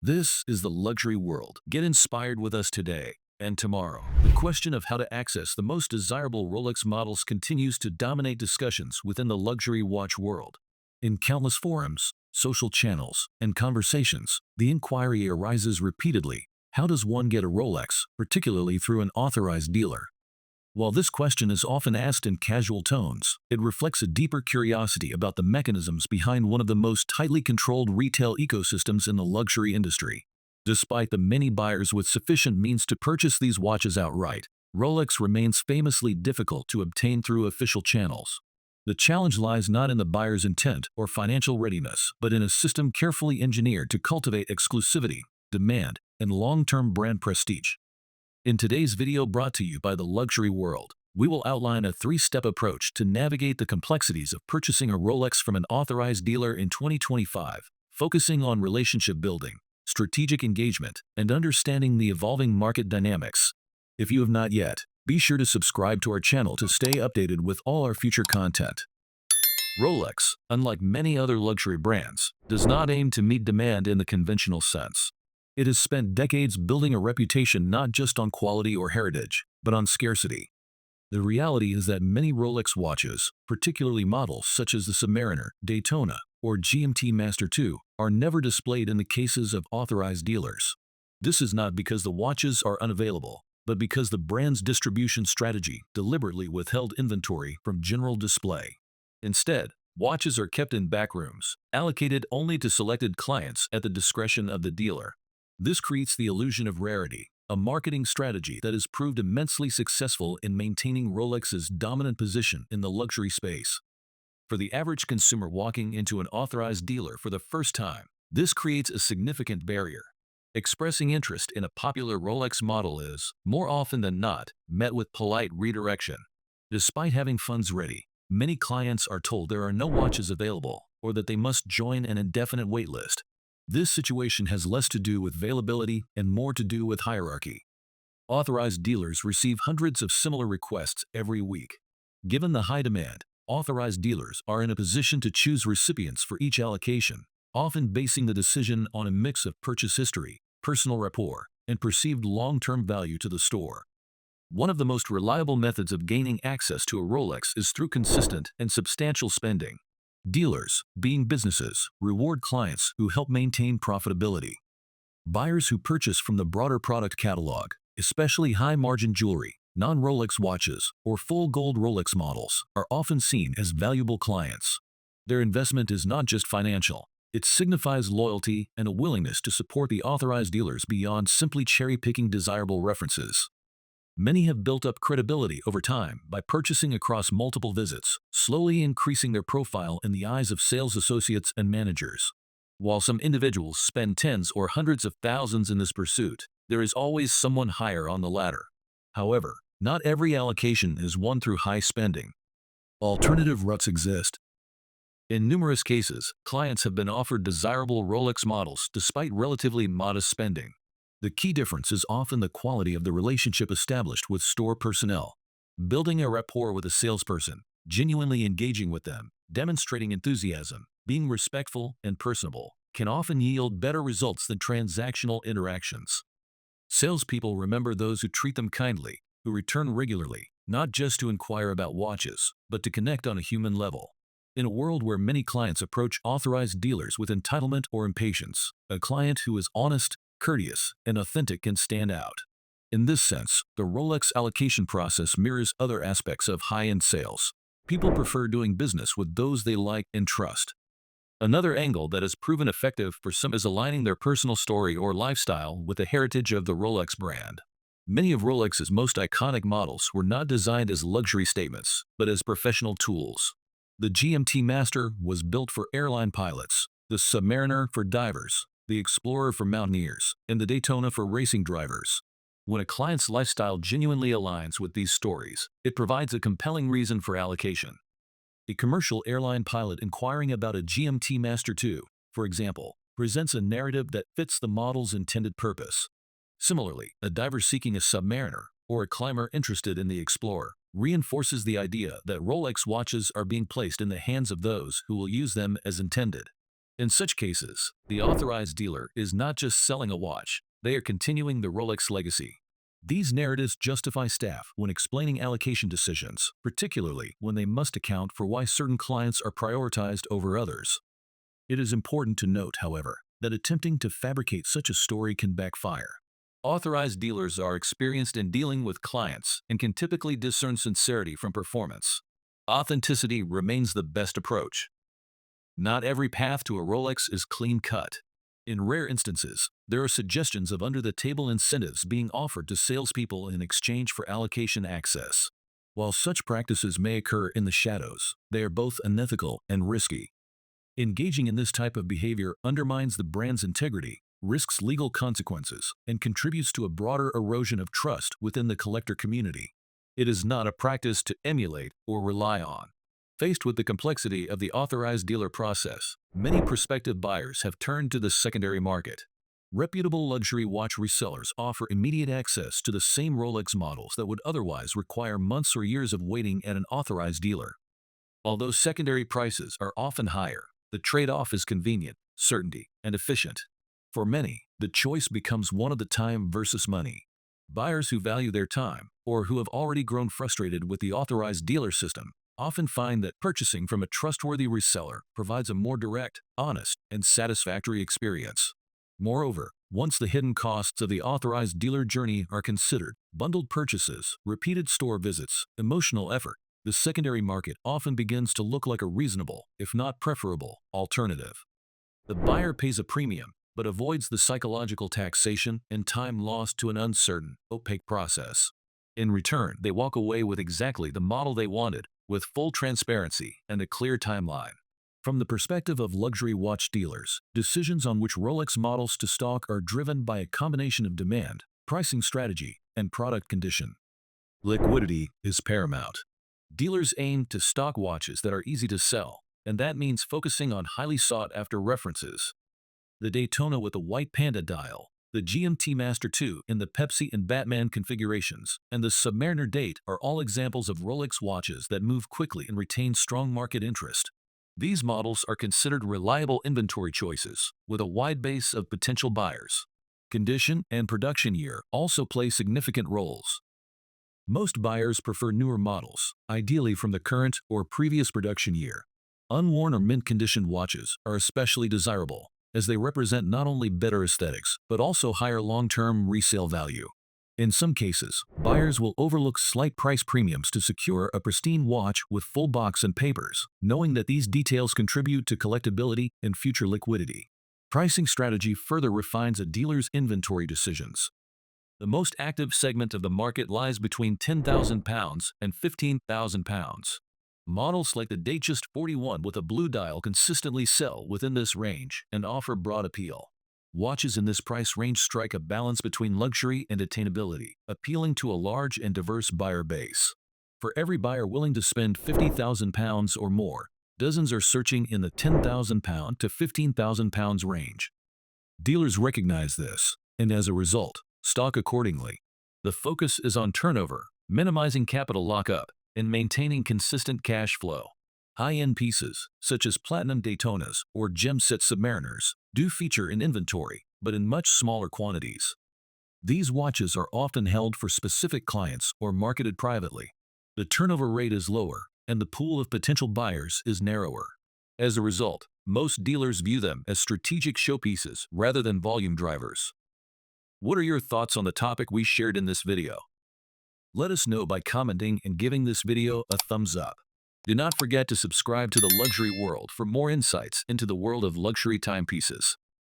This is the luxury world. Get inspired with us today and tomorrow. The question of how to access the most desirable Rolex models continues to dominate discussions within the luxury watch world. In countless forums, social channels, and conversations, the inquiry arises repeatedly: how does one get a Rolex, particularly through an authorized dealer? While this question is often asked in casual tones, it reflects a deeper curiosity about the mechanisms behind one of the most tightly controlled retail ecosystems in the luxury industry. Despite the many buyers with sufficient means to purchase these watches outright, Rolex remains famously difficult to obtain through official channels. The challenge lies not in the buyer's intent or financial readiness, but in a system carefully engineered to cultivate exclusivity, demand, and long-term brand prestige. In today's video brought to you by the Luxury World, we will outline a three-step approach to navigate the complexities of purchasing a Rolex from an authorized dealer in 2025, focusing on relationship building, strategic engagement, and understanding the evolving market dynamics. If you have not yet, be sure to subscribe to our channel to stay updated with all our future content. Rolex, unlike many other luxury brands, does not aim to meet demand in the conventional sense. It has spent decades building a reputation not just on quality or heritage, but on scarcity. The reality is that many Rolex watches, particularly models such as the Submariner, Daytona, or GMT-Master II, are never displayed in the cases of authorized dealers. This is not because the watches are unavailable, but because the brand's distribution strategy deliberately withheld inventory from general display. Instead, watches are kept in backrooms, allocated only to selected clients at the discretion of the dealer. This creates the illusion of rarity, a marketing strategy that has proved immensely successful in maintaining Rolex's dominant position in the luxury space. For the average consumer walking into an authorized dealer for the first time, this creates a significant barrier. Expressing interest in a popular Rolex model is, more often than not, met with polite redirection. Despite having funds ready, many clients are told there are no watches available, or that they must join an indefinite waitlist. This situation has less to do with availability and more to do with hierarchy. Authorized dealers receive hundreds of similar requests every week. Given the high demand, authorized dealers are in a position to choose recipients for each allocation, often basing the decision on a mix of purchase history, personal rapport, and perceived long-term value to the store. One of the most reliable methods of gaining access to a Rolex is through consistent and substantial spending. Dealers, being businesses, reward clients who help maintain profitability. Buyers who purchase from the broader product catalog, especially high-margin jewelry, non-Rolex watches, or full gold Rolex models, are often seen as valuable clients. Their investment is not just financial. It signifies loyalty and a willingness to support the authorized dealers beyond simply cherry-picking desirable references. Many have built up credibility over time by purchasing across multiple visits, slowly increasing their profile in the eyes of sales associates and managers. While some individuals spend tens or hundreds of thousands in this pursuit, there is always someone higher on the ladder. However, not every allocation is won through high spending. Alternative routes exist. In numerous cases, clients have been offered desirable Rolex models despite relatively modest spending. The key difference is often the quality of the relationship established with store personnel. Building a rapport with a salesperson, genuinely engaging with them, demonstrating enthusiasm, being respectful and personable, can often yield better results than transactional interactions. Salespeople remember those who treat them kindly, who return regularly, not just to inquire about watches, but to connect on a human level. In a world where many clients approach authorized dealers with entitlement or impatience, a client who is honest, courteous, and authentic can stand out. In this sense, the Rolex allocation process mirrors other aspects of high-end sales. People prefer doing business with those they like and trust. Another angle that has proven effective for some is aligning their personal story or lifestyle with the heritage of the Rolex brand. Many of Rolex's most iconic models were not designed as luxury statements, but as professional tools. The GMT Master was built for airline pilots, the Submariner for divers, the Explorer for mountaineers, and the Daytona for racing drivers. When a client's lifestyle genuinely aligns with these stories, it provides a compelling reason for allocation. A commercial airline pilot inquiring about a GMT Master II, for example, presents a narrative that fits the model's intended purpose. Similarly, a diver seeking a Submariner, or a climber interested in the Explorer, reinforces the idea that Rolex watches are being placed in the hands of those who will use them as intended. In such cases, the authorized dealer is not just selling a watch, they are continuing the Rolex legacy. These narratives justify staff when explaining allocation decisions, particularly when they must account for why certain clients are prioritized over others. It is important to note, however, that attempting to fabricate such a story can backfire. Authorized dealers are experienced in dealing with clients and can typically discern sincerity from performance. Authenticity remains the best approach. Not every path to a Rolex is clean-cut. In rare instances, there are suggestions of under-the-table incentives being offered to salespeople in exchange for allocation access. While such practices may occur in the shadows, they are both unethical and risky. Engaging in this type of behavior undermines the brand's integrity, risks legal consequences, and contributes to a broader erosion of trust within the collector community. It is not a practice to emulate or rely on. Faced with the complexity of the authorized dealer process, many prospective buyers have turned to the secondary market. Reputable luxury watch resellers offer immediate access to the same Rolex models that would otherwise require months or years of waiting at an authorized dealer. Although secondary prices are often higher, the trade-off is convenient, certainty, and efficient. For many, the choice becomes one of the time versus money. Buyers who value their time, or who have already grown frustrated with the authorized dealer system, often find that purchasing from a trustworthy reseller provides a more direct, honest, and satisfactory experience. Moreover, once the hidden costs of the authorized dealer journey are considered, bundled purchases, repeated store visits, emotional effort, the secondary market often begins to look like a reasonable, if not preferable, alternative. The buyer pays a premium, but avoids the psychological taxation and time lost to an uncertain, opaque process. In return, they walk away with exactly the model they wanted, with full transparency and a clear timeline. From the perspective of luxury watch dealers, decisions on which Rolex models to stock are driven by a combination of demand, pricing strategy, and product condition. Liquidity is paramount. Dealers aim to stock watches that are easy to sell, and that means focusing on highly sought-after references. The Daytona with the white panda dial, the GMT-Master II in the Pepsi and Batman configurations, and the Submariner date are all examples of Rolex watches that move quickly and retain strong market interest. These models are considered reliable inventory choices, with a wide base of potential buyers. Condition and production year also play significant roles. Most buyers prefer newer models, ideally from the current or previous production year. Unworn or mint-condition watches are especially desirable, as they represent not only better aesthetics, but also higher long-term resale value. In some cases, buyers will overlook slight price premiums to secure a pristine watch with full box and papers, knowing that these details contribute to collectability and future liquidity. Pricing strategy further refines a dealer's inventory decisions. The most active segment of the market lies between £10,000 and £15,000. Models like the Datejust 41 with a blue dial consistently sell within this range and offer broad appeal. Watches in this price range strike a balance between luxury and attainability, appealing to a large and diverse buyer base. For every buyer willing to spend £50,000 or more, dozens are searching in the £10,000 to £15,000 range. Dealers recognize this, and as a result, stock accordingly. The focus is on turnover, minimizing capital lockup, and maintaining consistent cash flow. High-end pieces, such as platinum Daytonas or gem-set Submariners, do feature in inventory, but in much smaller quantities. These watches are often held for specific clients or marketed privately. The turnover rate is lower, and the pool of potential buyers is narrower. As a result, most dealers view them as strategic showpieces rather than volume drivers. What are your thoughts on the topic we shared in this video? Let us know by commenting and giving this video a thumbs up. Do not forget to subscribe to the Luxury World for more insights into the world of luxury timepieces.